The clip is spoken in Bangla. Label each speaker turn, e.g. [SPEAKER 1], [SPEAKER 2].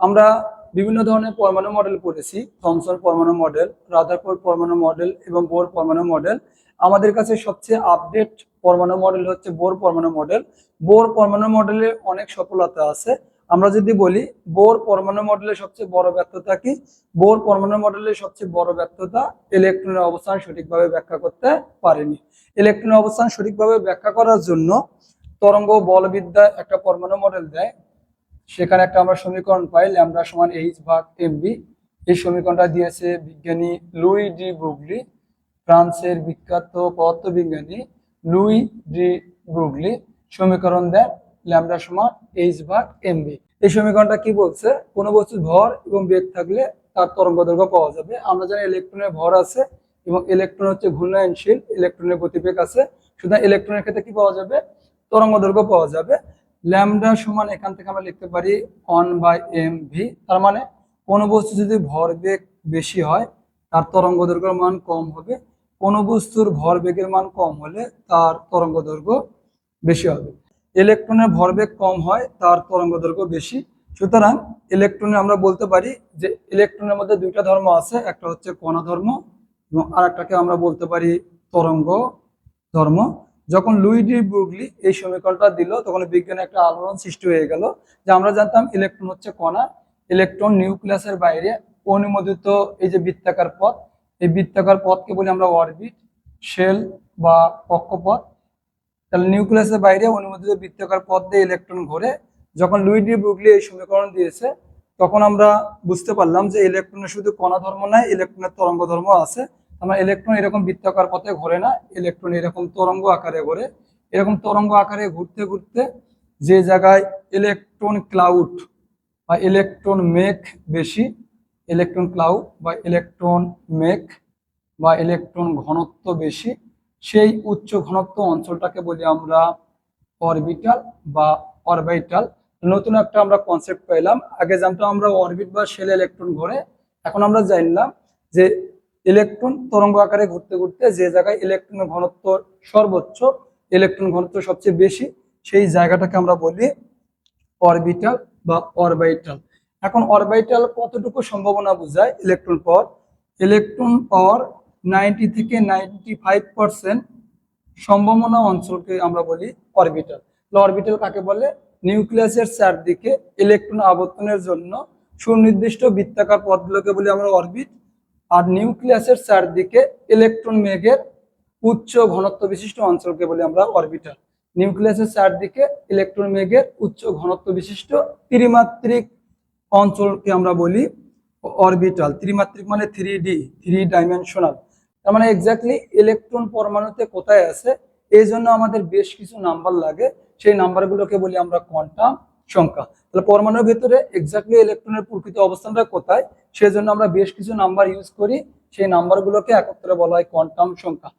[SPEAKER 1] আমরা বিভিন্ন ধরনের পরমাণু মডেল পড়েছি, থমসন পরমাণু মডেল, রাদারফোর্ড পরমাণু মডেল এবং বোর পরমাণু মডেল। আমাদের কাছে সবচেয়ে আপডেট পরমাণু মডেল হচ্ছে বোর পরমাণু মডেল। বোর পরমাণু মডেলে অনেক সফলতা আছে। আমরা যদি বলি বোর পরমাণু মডেলের সবচেয়ে বড় ব্যর্থতা কি, বোর পরমাণু মডেলের সবচেয়ে বড় ব্যর্থতা ইলেকট্রনের অবস্থান সঠিকভাবে ব্যাখ্যা করতে পারেনি। ইলেকট্রনের অবস্থান সঠিকভাবে ব্যাখ্যা করার জন্য তরঙ্গ বলবিদ্যা একটা পরমাণু মডেল দেয়, সেখানে একটা আমরা সমীকরণ পাই ল্যামডা সমান H/mv। এই সমীকরণটা দিয়েছে বিজ্ঞানী লুই ডি ব্রুগলি, ফ্রান্সের বিখ্যাত পদার্থবিজ্ঞানী লুই ডি ব্রুগলি সমীকরণ দেয় ল্যামডা সমান H/mv। এই সমীকরণটা কি বলছে, কোনো বস্তুর ভর এবং বেগ থাকলে তার তরঙ্গদৈর্ঘ্য পাওয়া যাবে। আমরা জানি ইলেকট্রনের ভর আছে এবং ইলেকট্রন হচ্ছে ঘূর্ণায়নশীল, ইলেকট্রনের গতিবেগ আছে, সুতরাং ইলেকট্রনের ক্ষেত্রে কি পাওয়া যাবে, তরঙ্গদৈর্ঘ্য পাওয়া যাবে। ল্যামডা সমান এখান থেকে আমরা লিখতে পারি 1/mv। তার মানে কোনো বস্তু যদি ভরবেগ বেশি হয় তার তরঙ্গদৈর্ঘ্যের মান কম হবে, কোনো বস্তুর ভরবেগের মান কম হলে তার তরঙ্গদৈর্ঘ্য বেশি হবে। ইলেকট্রনের ভরবেগ কম হয় তার তরঙ্গদৈর্ঘ্য বেশি। সুতরাং ইলেকট্রনে আমরা বলতে পারি যে ইলেকট্রনের মধ্যে দুইটা ধর্ম আছে, একটা হচ্ছে কণা ধর্ম এবং আরেকটাকে আমরা বলতে পারি তরঙ্গ ধর্ম। যখন লুই ডি ব্রুগলি এই সমীকরণটা দিল তখন বিজ্ঞানে একটা আলোড়ন সৃষ্টি হয়ে গেল, যে আমরা জানতাম ইলেকট্রন হচ্ছে কণা, ইলেকট্রন নিউক্লিয়াসের বাইরে অনুমোদিত এই যে বৃত্তাকার পথ, এই বৃত্তাকার পথকে বলি আমরা অরবিট, শেল বা কক্ষপথ। তাহলে নিউক্লিয়াসের বাইরে অনুমোদিত বৃত্তাকার পথ দিয়ে ইলেকট্রন ঘোরে। যখন লুই ডি ব্রুগলি এই সমীকরণ দিয়েছে তখন আমরা বুঝতে পারলাম যে ইলেকট্রনের শুধু কণা ধর্ম নয়, ইলেকট্রনের তরঙ্গ ধর্ম আছে। আমরা ইলেকট্রন এরকম বৃত্তাকার পথে ঘোরে না, ইলেকট্রন এরকম তরঙ্গ আকারে ঘোরে। এরকম তরঙ্গ আকারে ঘুরতে ঘুরতে যে জায়গায় ইলেকট্রন ক্লাউড বা ইলেকট্রন মেঘ বেশি, ইলেকট্রন ক্লাউড বা ইলেকট্রন মেঘ বা ইলেকট্রন ঘনত্ব বেশি, সেই উচ্চ ঘনত্ব অঞ্চলটাকে বলি আমরা অরবিটাল বা অরবিটাল। নতুন একটা আমরা কনসেপ্ট পেলাম, আগে জানতাম আমরা অরবিট বা শেলে ইলেকট্রন ঘোরে, এখন আমরা জানলাম যে ইলেকট্রন তরঙ্গ আকারে ঘুরতে ঘুরতে যে জায়গায় ইলেকট্রনের ঘনত্ব সর্বোচ্চ, ইলেকট্রন ঘনত্ব সবচেয়ে বেশি, সেই জায়গাটাকে আমরা বলি অরবিটাল বা অরবিটাল। এখন অরবিটাল কতটুকু সম্ভাবনা বোঝায় ইলেকট্রন পাওয়ার, ইলেকট্রন পাওয়ার 90 থেকে 95% সম্ভাবনা অঞ্চলকে আমরা বলি অরবিটাল। অরবিটাল কাকে বলে, নিউক্লিয়াসের চারদিকে ইলেকট্রন আবর্তনের জন্য সুনির্দিষ্ট বৃত্তাকার পথগুলোকে বলি আমরা অরবিট, আর নিউক্লিয়াসের চারদিকে ইলেকট্রন মেঘের উচ্চ ঘনত্ব বিশিষ্ট অঞ্চলকে বলি আমরা অরবিটাল। নিউক্লিয়াসের চারদিকে ইলেকট্রন মেঘের উচ্চ ঘনত্ব বিশিষ্ট ত্রিমাত্রিক অঞ্চলকে আমরা বলি অরবিটাল। ত্রিমাত্রিক মানে 3D, 3 ডাইমেনশনাল। তার মানে এক্স্যাক্টলি ইলেকট্রন পরমাণুতে কোথায় আছে এই জন্য আমাদের বেশ কিছু নাম্বার লাগে, সেই নাম্বারগুলোকে বলি আমরা কোয়ান্টাম সংখ্যা। তাহলে পরমাণুর ভিতরে এক্স্যাক্টলি ইলেকট্রনের প্রকৃত অবস্থানটা কোথায় সেই জন্য আমরা বেশ কিছু নাম্বার ইউজ করি, সেই নাম্বারগুলোকে একত্রে বলা হয় কোয়ান্টাম সংখ্যা।